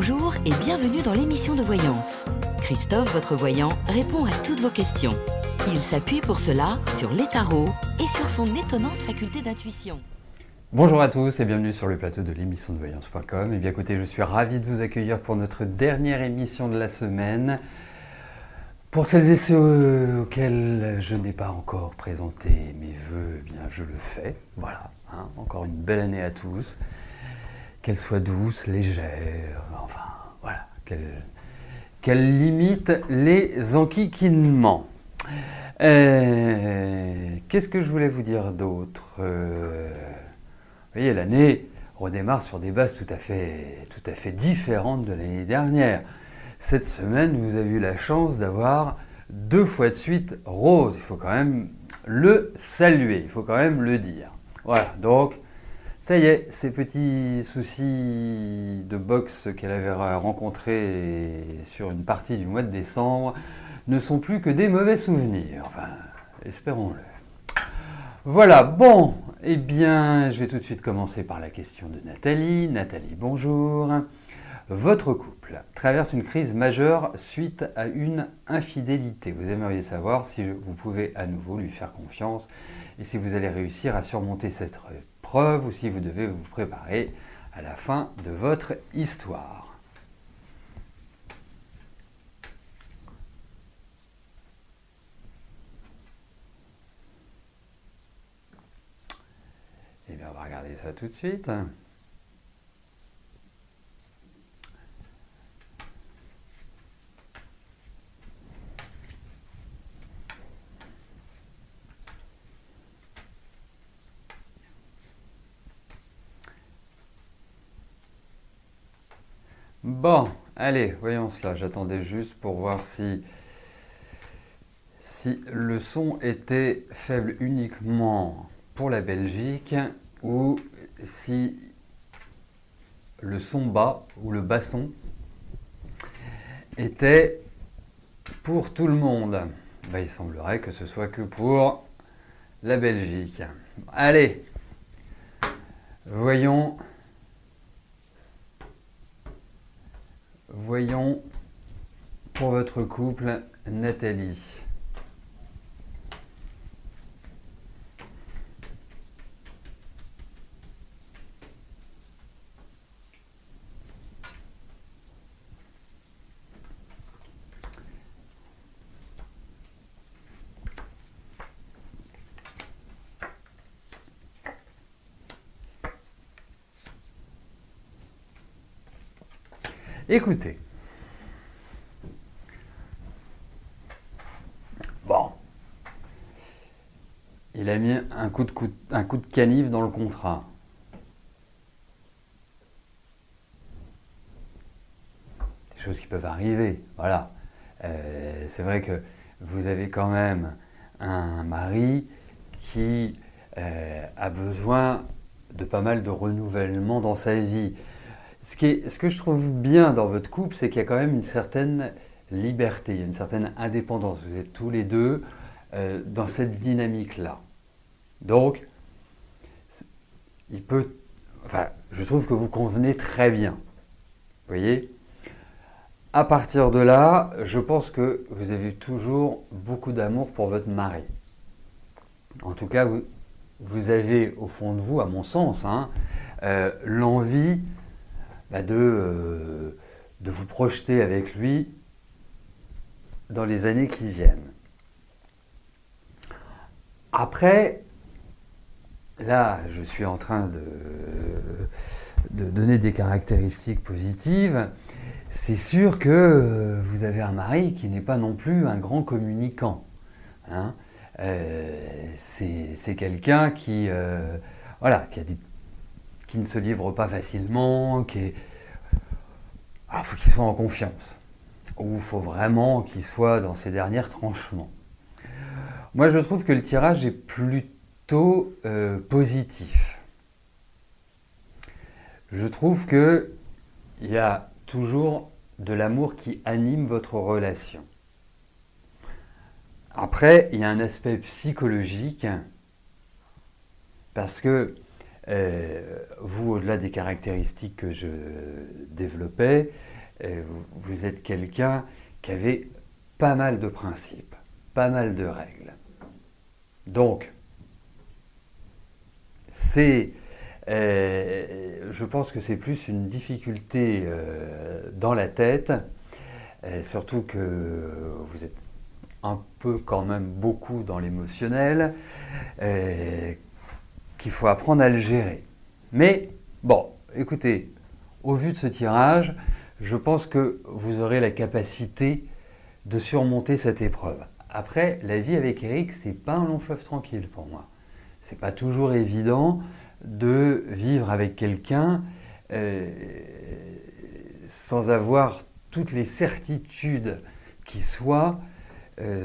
Bonjour et bienvenue dans l'émission de voyance. Christophe, votre voyant, répond à toutes vos questions. Il s'appuie pour cela sur les tarots et sur son étonnante faculté d'intuition. Bonjour à tous et bienvenue sur le plateau de l'émission de voyance.com. Et bien écoutez, je suis ravi de vous accueillir pour notre dernière émission de la semaine. Pour celles et ceux auxquels je n'ai pas encore présenté mes vœux, eh bien je le fais. Voilà, encore une belle année à tous. Qu'elle soit douce, légère, enfin voilà, qu'elle limite les enquiquinements. Qu'est-ce que je voulais vous dire d'autre? Vous voyez, l'année redémarre sur des bases tout à fait différentes de l'année dernière. Cette semaine, vous avez eu la chance d'avoir 2 fois de suite Rose. Il faut quand même le saluer, il faut quand même le dire. Voilà, donc ça y est, ces petits soucis de boxe qu'elle avait rencontrés sur une partie du mois de décembre ne sont plus que des mauvais souvenirs. Enfin, espérons-le. Voilà, bon, eh bien, je vais tout de suite commencer par la question de Nathalie. Nathalie, bonjour. Votre couple traverse une crise majeure suite à une infidélité. Vous aimeriez savoir si vous pouvez à nouveau lui faire confiance et si vous allez réussir à surmonter cette épreuve ou si vous devez vous préparer à la fin de votre histoire. Eh bien, on va regarder ça tout de suite. Bon, allez, voyons cela. J'attendais juste pour voir si le son était faible uniquement pour la Belgique ou si le son bas ou le basson était pour tout le monde. Ben, il semblerait que ce soit que pour la Belgique. Allez, voyons pour votre couple, Nathalie. Écoutez, bon, il a mis un coup de canif dans le contrat. Des choses qui peuvent arriver, voilà. C'est vrai que vous avez quand même un mari qui a besoin de pas mal de renouvellement dans sa vie. Ce que je trouve bien dans votre couple, c'est qu'il y a quand même une certaine liberté, une certaine indépendance. Vous êtes tous les deux dans cette dynamique-là. Donc, je trouve que vous convenez très bien. Vous voyez ? À partir de là, je pense que vous avez toujours beaucoup d'amour pour votre mari. En tout cas, vous avez au fond de vous, à mon sens, l'envie de vous projeter avec lui dans les années qui viennent. Après, là, je suis en train de donner des caractéristiques positives. C'est sûr que vous avez un mari qui n'est pas non plus un grand communicant. C'est quelqu'un qui ne se livre pas facilement, faut qu'il soit en confiance. Ou il faut vraiment qu'il soit dans ses derniers tranchements. Moi, je trouve que le tirage est plutôt positif. Je trouve qu'il y a toujours de l'amour qui anime votre relation. Après, il y a un aspect psychologique, parce que vous, au-delà des caractéristiques que je développais, vous êtes quelqu'un qui avait pas mal de principes, pas mal de règles. Donc, je pense que c'est plus une difficulté dans la tête, surtout que vous êtes un peu quand même beaucoup dans l'émotionnel, qu'il faut apprendre à le gérer. Mais bon, écoutez, au vu de ce tirage, je pense que vous aurez la capacité de surmonter cette épreuve. Après, la vie avec Eric, c'est pas un long fleuve tranquille pour moi. C'est pas toujours évident de vivre avec quelqu'un sans avoir toutes les certitudes qui soient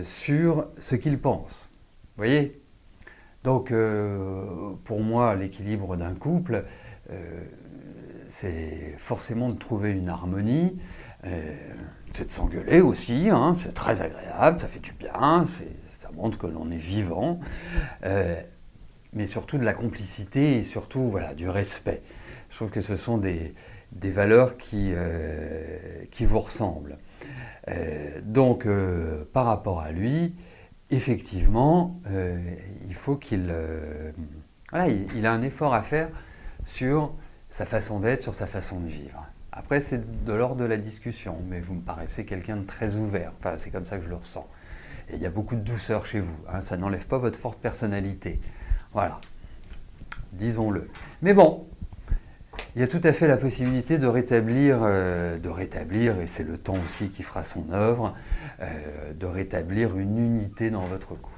sur ce qu'il pense. Vous voyez ? Donc, pour moi, l'équilibre d'un couple, c'est forcément de trouver une harmonie. C'est de s'engueuler aussi, hein, c'est très agréable, ça fait du bien, ça montre que l'on est vivant. Mais surtout de la complicité et surtout voilà, du respect. Je trouve que ce sont des valeurs qui vous ressemblent. Donc, par rapport à lui, effectivement, il faut qu'il il a un effort à faire sur sa façon d'être, sur sa façon de vivre. Après, c'est de l'ordre de la discussion, mais vous me paraissez quelqu'un de très ouvert. Enfin, c'est comme ça que je le ressens. Et il y a beaucoup de douceur chez vous. Hein, ça n'enlève pas votre forte personnalité. Voilà, disons-le. Mais bon, il y a tout à fait la possibilité de rétablir, et c'est le temps aussi qui fera son œuvre, de rétablir une unité dans votre couple.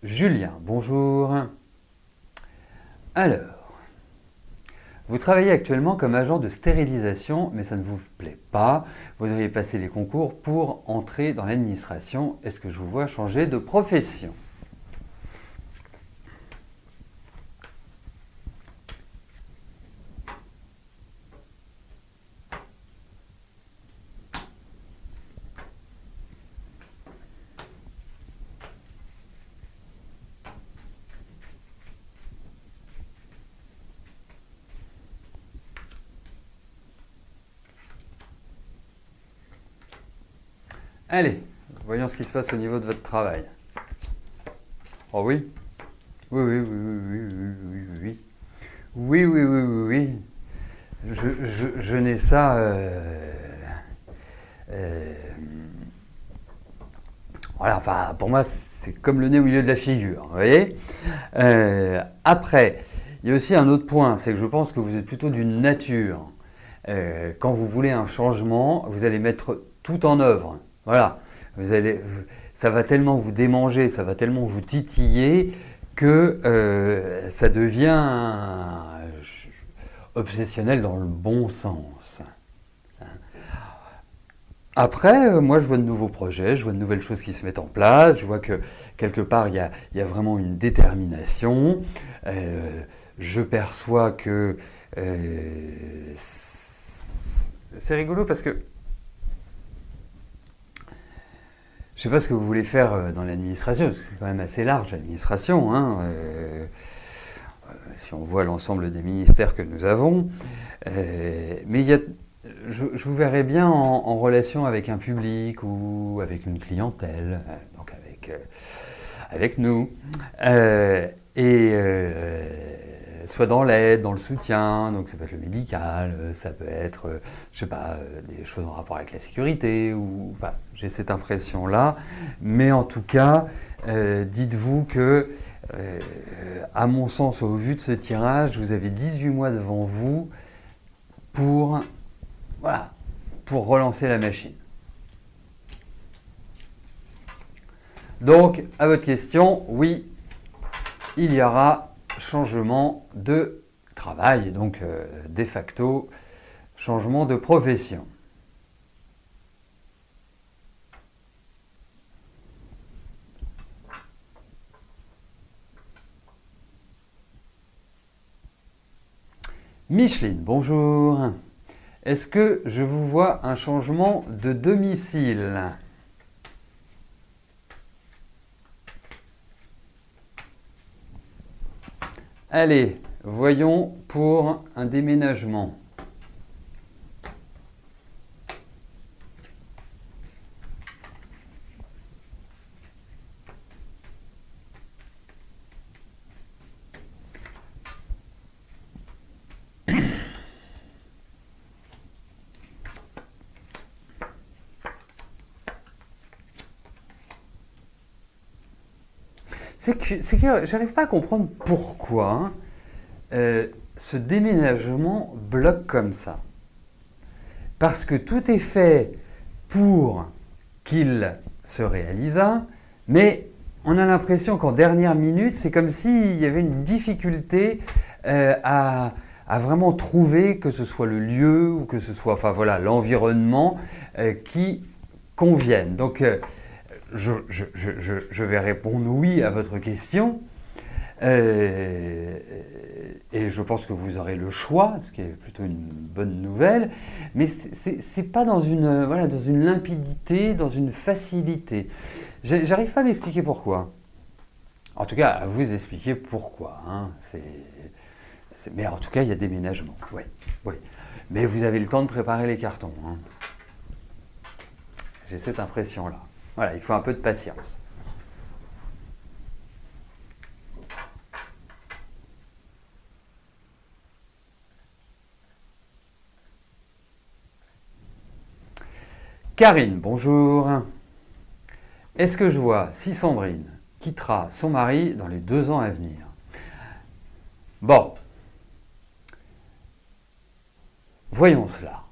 Julien, bonjour. Alors, vous travaillez actuellement comme agent de stérilisation, mais ça ne vous plaît pas. Vous devriez passer les concours pour entrer dans l'administration. Est-ce que je vous vois changer de profession ? Allez, voyons ce qui se passe au niveau de votre travail. Oh oui ? Oui, oui, oui, oui, oui, oui, oui. Oui, oui, oui, oui, oui. Je n'ai ça... Voilà, enfin, pour moi, c'est comme le nez au milieu de la figure, vous voyez ? Après, il y a aussi un autre point, c'est que je pense que vous êtes plutôt d'une nature. Quand vous voulez un changement, vous allez mettre tout en œuvre. Voilà, ça va tellement vous démanger, ça va tellement vous titiller que ça devient obsessionnel dans le bon sens. Après, moi je vois de nouveaux projets, je vois de nouvelles choses qui se mettent en place, je vois que quelque part il y a vraiment une détermination. Je perçois que c'est rigolo parce que je ne sais pas ce que vous voulez faire dans l'administration, parce que c'est quand même assez large l'administration, hein, si on voit l'ensemble des ministères que nous avons. Mais je vous verrais bien en relation avec un public ou avec une clientèle, donc avec nous, soit dans l'aide, dans le soutien, donc ça peut être le médical, ça peut être, je sais pas, des choses en rapport avec la sécurité, ou enfin, j'ai cette impression-là, mais en tout cas, dites-vous que, à mon sens, au vu de ce tirage, vous avez 18 mois devant vous pour relancer la machine. Donc, à votre question, oui, il y aura changement de travail, donc de facto, changement de profession. Micheline, bonjour. Est-ce que je vous vois un changement de domicile ? Allez, voyons pour un déménagement. C'est que j'arrive pas à comprendre pourquoi ce déménagement bloque comme ça. Parce que tout est fait pour qu'il se réalisât, mais on a l'impression qu'en dernière minute, c'est comme s'il y avait une difficulté à vraiment trouver que ce soit le lieu ou que ce soit enfin, voilà, l'environnement qui convienne. Donc, je vais répondre oui à votre question. Et je pense que vous aurez le choix, ce qui est plutôt une bonne nouvelle. Mais c'est pas dans une, voilà, dans une limpidité, dans une facilité. J'arrive pas à m'expliquer pourquoi. En tout cas, à vous expliquer pourquoi. Hein. Mais en tout cas, il y a déménagement. Oui, oui. Mais vous avez le temps de préparer les cartons. Hein. J'ai cette impression-là. Voilà, il faut un peu de patience. Karine, bonjour. Est-ce que je vois si Sandrine quittera son mari dans les 2 ans à venir? Bon. Voyons cela.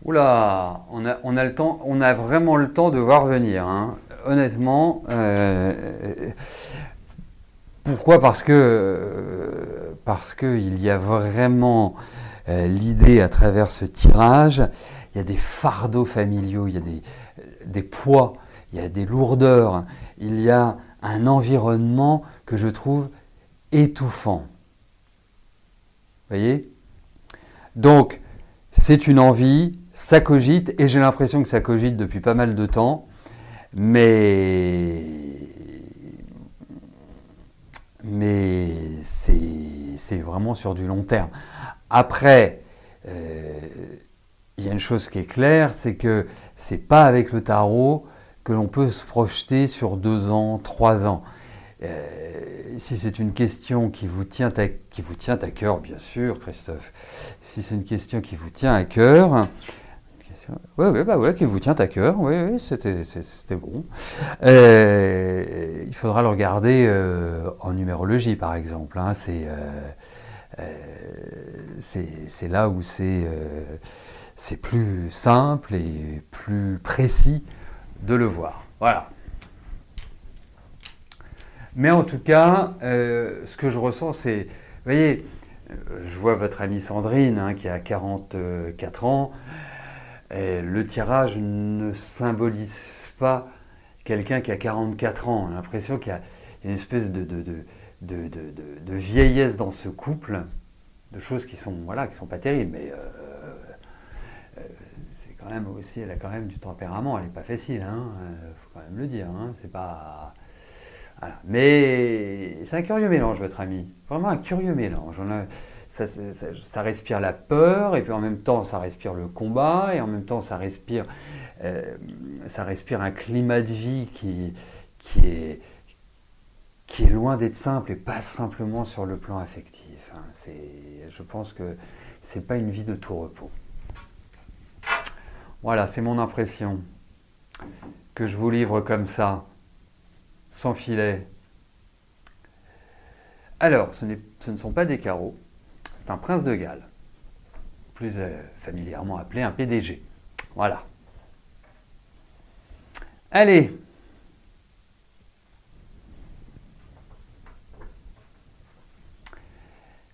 Oula, on a le temps, on a vraiment le temps de voir venir. Hein. Honnêtement, pourquoi? Parce que il y a vraiment l'idée à travers ce tirage. Il y a des fardeaux familiaux, il y a des poids, il y a des lourdeurs, il y a un environnement que je trouve étouffant. Vous voyez? Donc, c'est une envie, ça cogite, et j'ai l'impression que ça cogite depuis pas mal de temps, mais c'est vraiment sur du long terme. Après, il y a une chose qui est claire, c'est que c'est pas avec le tarot que l'on peut se projeter sur 2 ans, 3 ans. Si c'est une question qui vous tient à cœur, bien sûr, Christophe. Si c'est une question qui vous tient à cœur, qui vous tient à cœur, oui, c'était bon. Il faudra le regarder en numérologie, par exemple. Hein, c'est là où c'est plus simple et plus précis de le voir. Voilà. Mais en tout cas, ce que je ressens, c'est, vous voyez, je vois votre amie Sandrine hein, qui a 44 ans. Et le tirage ne symbolise pas quelqu'un qui a 44 ans. On a l'impression qu'il y a une espèce de vieillesse dans ce couple, de choses qui sont pas terribles. Mais c'est quand même aussi, elle a quand même du tempérament. Elle n'est pas facile, hein. Faut quand même le dire. Hein. C'est pas. Voilà. Mais c'est un curieux mélange, votre ami. Vraiment un curieux mélange. Ça respire la peur, et puis en même temps, ça respire le combat, et en même temps, ça respire un climat de vie qui est loin d'être simple, et pas simplement sur le plan affectif. Hein. Je pense que c'est pas une vie de tout repos. Voilà, c'est mon impression que je vous livre comme ça. Sans filet. Alors, ce ne sont pas des carreaux, c'est un prince de Galles, plus familièrement appelé un PDG. Voilà. Allez.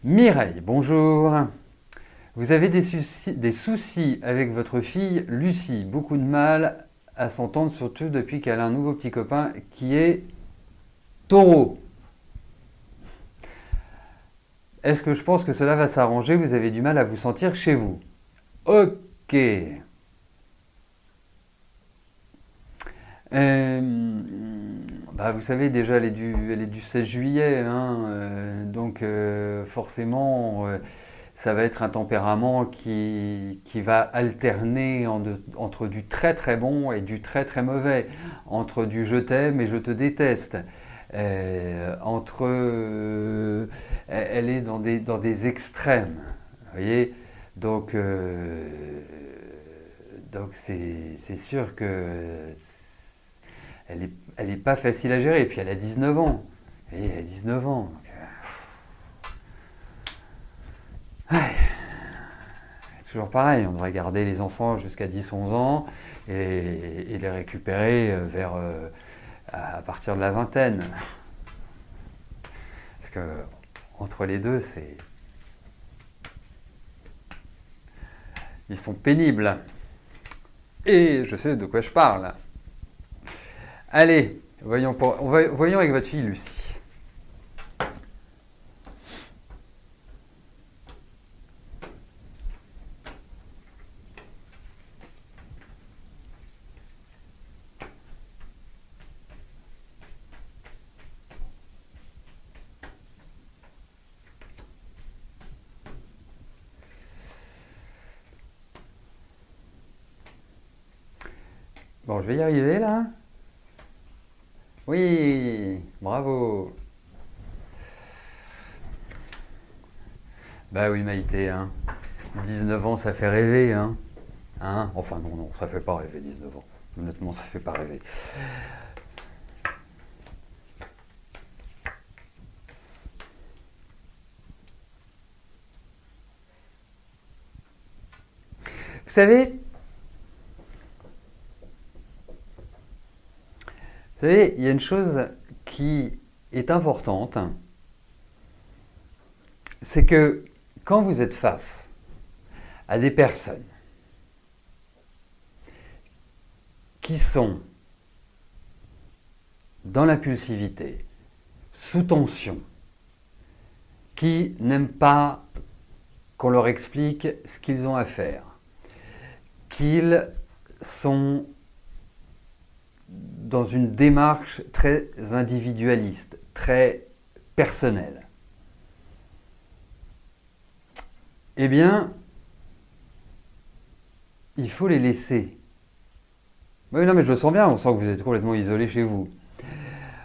Mireille, bonjour. Vous avez des soucis avec votre fille Lucie. Beaucoup de mal à s'entendre, surtout depuis qu'elle a un nouveau petit copain qui est Taureau. Est-ce que je pense que cela va s'arranger? Vous avez du mal à vous sentir chez vous. Ok. Vous savez, déjà, elle est du 16 juillet, hein, donc forcément, ça va être un tempérament qui va alterner entre du très très bon et du très très mauvais, entre du je t'aime et je te déteste. Elle est dans des extrêmes, vous voyez, donc c'est sûr que elle est pas facile à gérer. Et puis elle a 19 ans. Et elle a 19 ans. Donc, c'est toujours pareil, on devrait garder les enfants jusqu'à 10-11 ans et les récupérer à partir de la vingtaine. Parce que entre les deux, ils sont pénibles. Et je sais de quoi je parle. Allez, voyons avec votre fille Lucie. Bon, je vais y arriver là. Oui, bravo. Bah oui, Maïté, hein. 19 ans, ça fait rêver, hein. Enfin, non, ça fait pas rêver, 19 ans. Honnêtement, ça fait pas rêver. Vous savez, il y a une chose qui est importante, c'est que quand vous êtes face à des personnes qui sont dans l'impulsivité, sous tension, qui n'aiment pas qu'on leur explique ce qu'ils ont à faire, qu'ils sont dans une démarche très individualiste, très personnelle, eh bien, il faut les laisser. Oui, non, mais je le sens bien, on sent que vous êtes complètement isolé chez vous.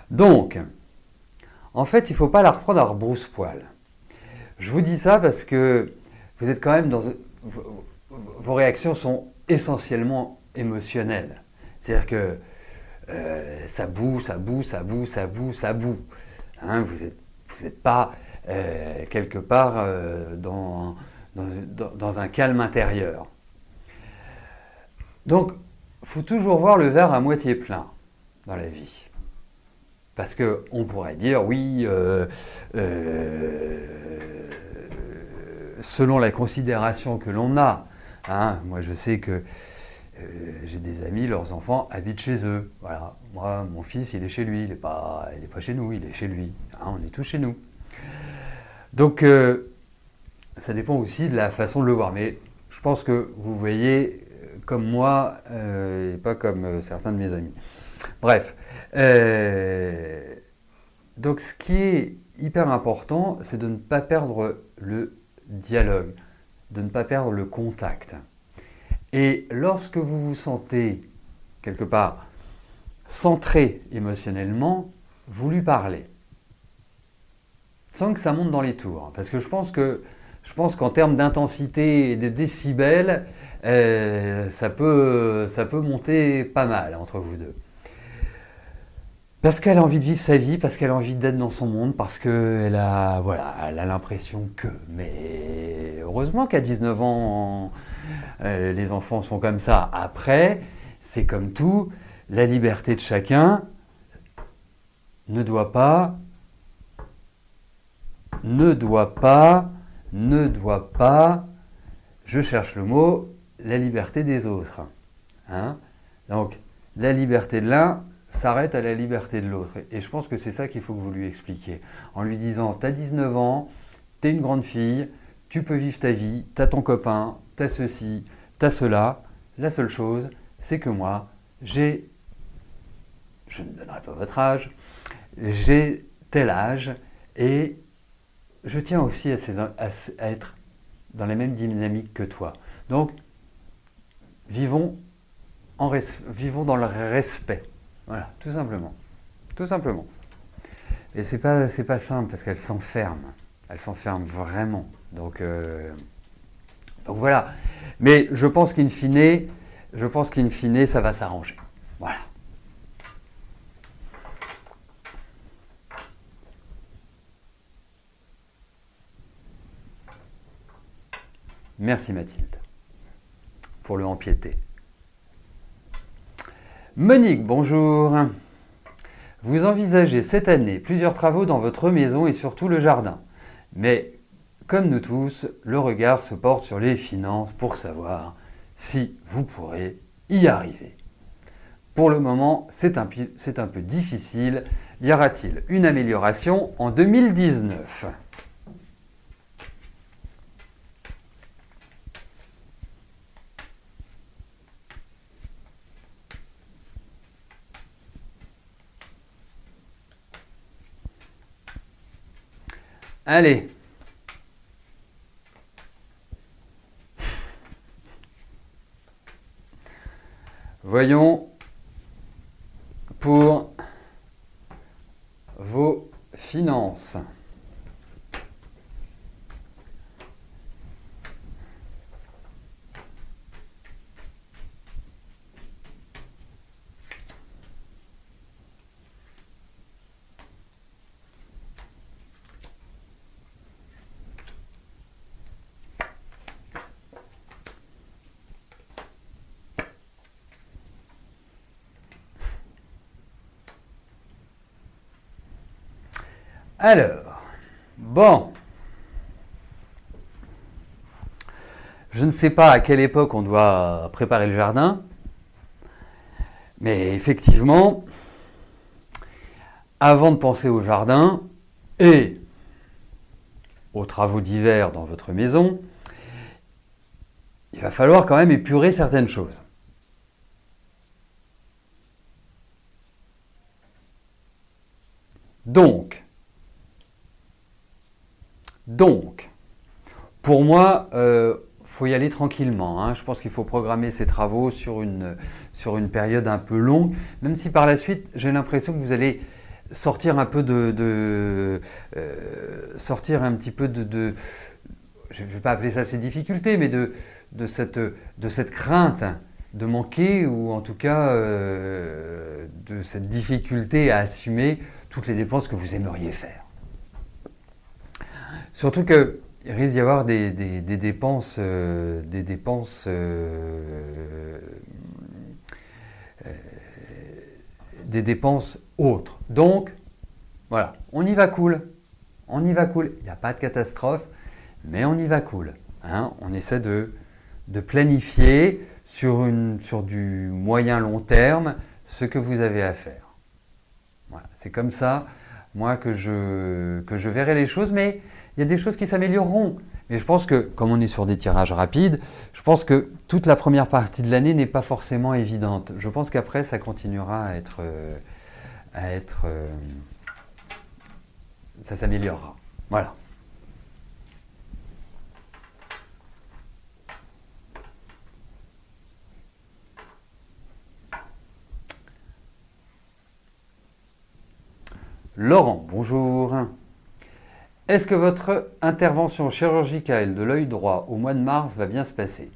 Donc, en fait, il ne faut pas la reprendre à rebrousse-poil. Je vous dis ça parce que vous êtes quand même dans... Vos réactions sont essentiellement émotionnelles. C'est-à-dire que ça boue. Hein, vous êtes pas quelque part dans un calme intérieur. Donc, il faut toujours voir le verre à moitié plein dans la vie. Parce qu'on pourrait dire, oui, selon la considération que l'on a, hein, moi je sais que j'ai des amis, leurs enfants habitent chez eux. Voilà. Moi, mon fils, il est chez lui, il n'est pas chez nous, il est chez lui. Hein, on est tous chez nous. Donc, ça dépend aussi de la façon de le voir. Mais je pense que vous voyez comme moi et pas comme certains de mes amis. Bref. Donc, ce qui est hyper important, c'est de ne pas perdre le dialogue, de ne pas perdre le contact. Et lorsque vous vous sentez, quelque part, centré émotionnellement, vous lui parlez. Sans que ça monte dans les tours. Parce que je pense qu'en termes d'intensité et de décibels, ça peut monter pas mal entre vous deux. Parce qu'elle a envie de vivre sa vie, parce qu'elle a envie d'être dans son monde, parce qu'elle a, elle a l'impression que... Mais heureusement qu'à 19 ans... les enfants sont comme ça. Après, c'est comme tout, la liberté de chacun ne doit pas ne doit pas, je cherche le mot, la liberté des autres. Hein? Donc, la liberté de l'un s'arrête à la liberté de l'autre. Et je pense que c'est ça qu'il faut que vous lui expliquiez. En lui disant, tu as 19 ans, tu es une grande fille, tu peux vivre ta vie, tu as ton copain, tu as ceci, tu as cela. La seule chose, c'est que moi, je ne donnerai pas votre âge, j'ai tel âge et je tiens aussi à être dans la même dynamique que toi. Donc, vivons dans le respect. Voilà, tout simplement. Tout simplement. Et c'est pas simple parce qu'elle s'enferme. Elle s'enferme vraiment. Donc voilà. Mais je pense qu'in fine, ça va s'arranger. Voilà. Merci Mathilde pour le empiété. Monique, bonjour. Vous envisagez cette année plusieurs travaux dans votre maison et surtout le jardin. Mais comme nous tous, le regard se porte sur les finances pour savoir si vous pourrez y arriver. Pour le moment, c'est un peu difficile. Y aura-t-il une amélioration en 2019 ? Allez. Voyons pour vos finances. Alors, bon, je ne sais pas à quelle époque on doit préparer le jardin, mais effectivement, avant de penser au jardin et aux travaux d'hiver dans votre maison, il va falloir quand même épurer certaines choses. Donc, pour moi, faut y aller tranquillement. Hein. Je pense qu'il faut programmer ces travaux sur une période un peu longue, même si par la suite, j'ai l'impression que vous allez sortir un peu sortir un petit peu je ne vais pas appeler ça ces difficultés, mais de cette crainte de manquer, ou en tout cas de cette difficulté à assumer toutes les dépenses que vous aimeriez faire. Surtout qu'il risque d'y avoir des dépenses, des dépenses autres. Donc, voilà, on y va cool. On y va cool. Il n'y a pas de catastrophe, mais on y va cool. Hein, on essaie de planifier sur du moyen long terme ce que vous avez à faire. Voilà, c'est comme ça, moi, que je verrai les choses, mais il y a des choses qui s'amélioreront. Mais je pense que, comme on est sur des tirages rapides, je pense que toute la première partie de l'année n'est pas forcément évidente. Je pense qu'après, ça continuera à être ça s'améliorera. Voilà. Laurent, bonjour. Est-ce que votre intervention chirurgicale de l'œil droit au mois de mars va bien se passer ?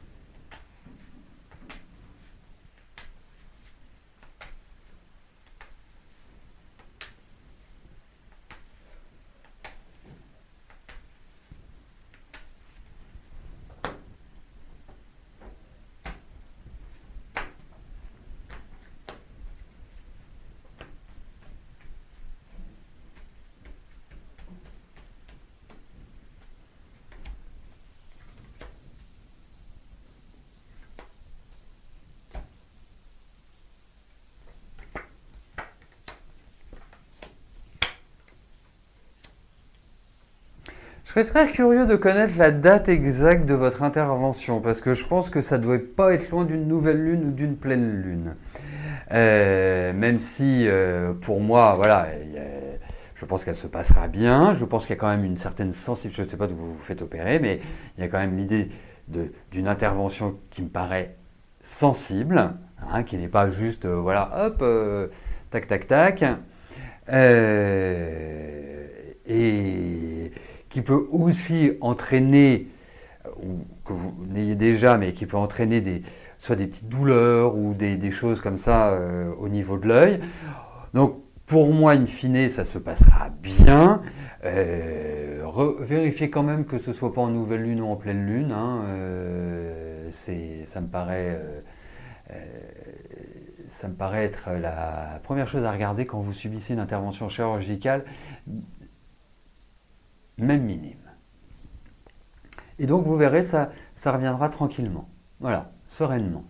Je serais très curieux de connaître la date exacte de votre intervention, parce que je pense que ça ne doit pas être loin d'une nouvelle lune ou d'une pleine lune. Même si, pour moi, voilà, je pense qu'elle se passera bien. Je pense qu'il y a quand même une certaine sensibilité. Je ne sais pas d'où vous vous faites opérer, mais il y a quand même l'idée d'une intervention qui me paraît sensible, hein, qui n'est pas juste, voilà, hop, tac, tac, tac. Et qui peut aussi entraîner, ou que vous n'ayez déjà, mais qui peut entraîner soit des petites douleurs ou des choses comme ça au niveau de l'œil. Donc, pour moi, in fine, ça se passera bien. Vérifiez quand même que ce ne soit pas en nouvelle lune ou en pleine lune. Hein, ça me paraît être la première chose à regarder quand vous subissez une intervention chirurgicale, même minime. Et donc vous verrez, ça reviendra tranquillement. Voilà, sereinement.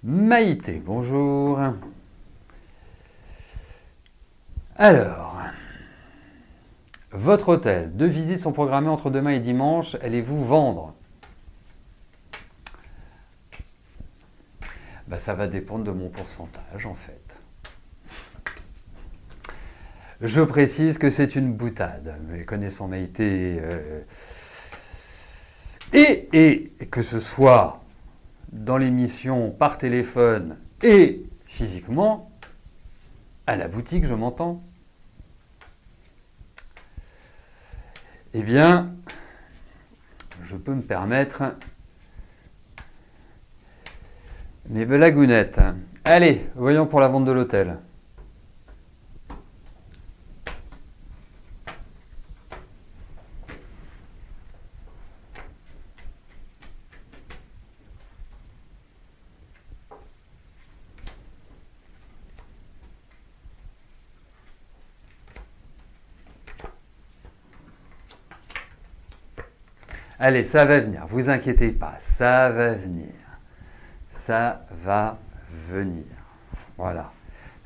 Maïté, bonjour. Alors, votre hôtel, 2 visites sont programmées entre demain et dimanche, allez-vous vendre? Ça va dépendre de mon pourcentage en fait. Je précise que c'est une boutade, mais connaissant Maïté, et que ce soit dans l'émission, par téléphone et physiquement, à la boutique, je m'entends, eh bien, je peux me permettre mes belagounettes. Allez, voyons pour la vente de l'hôtel. Allez, ça va venir, vous inquiétez pas, ça va venir. Ça va venir. Voilà.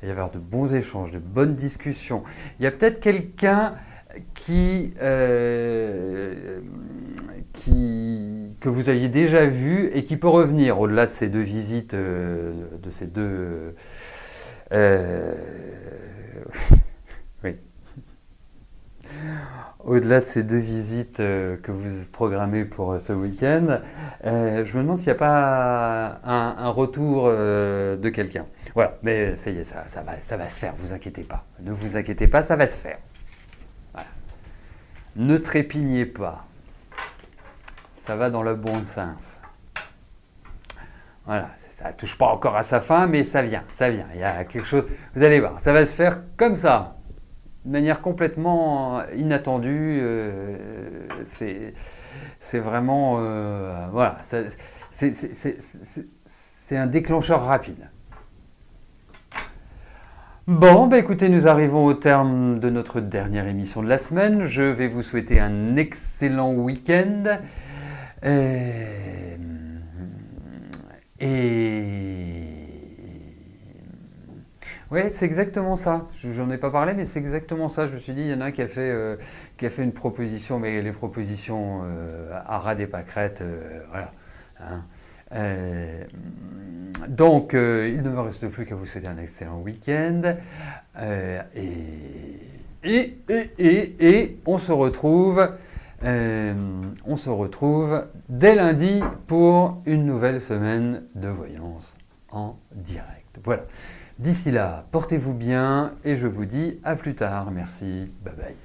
Il va y avoir de bons échanges, de bonnes discussions. Il y a peut-être quelqu'un que vous aviez déjà vu et qui peut revenir au-delà de ces 2 visites, de ces 2... oui. Au-delà de ces 2 visites que vous programmez pour ce week-end, je me demande s'il n'y a pas un retour de quelqu'un. Voilà, mais ça y est, ça va se faire, vous inquiétez pas. Ne vous inquiétez pas, ça va se faire. Voilà. Ne trépignez pas. Ça va dans le bon sens. Voilà, ça ne touche pas encore à sa fin, mais ça vient. Il y a quelque chose, vous allez voir, ça va se faire comme ça. De manière complètement inattendue, c'est vraiment, voilà, c'est un déclencheur rapide. Bon, écoutez, nous arrivons au terme de notre dernière émission de la semaine. Je vais vous souhaiter un excellent week-end. Oui, c'est exactement ça. J'en ai pas parlé, mais c'est exactement ça. Je me suis dit, il y en a un qui a fait une proposition, mais les propositions à ras des pâquerettes, voilà. Hein. Donc, il ne me reste plus qu'à vous souhaiter un excellent week-end. Et on se retrouve dès lundi pour une nouvelle semaine de voyance en direct. Voilà. D'ici là, portez-vous bien et je vous dis à plus tard. Merci. Bye bye.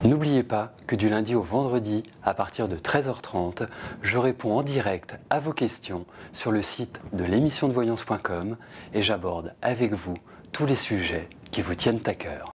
N'oubliez pas que du lundi au vendredi, à partir de 13h30, je réponds en direct à vos questions sur le site de l'émissiondevoyance.com et j'aborde avec vous tous les sujets qui vous tiennent à cœur.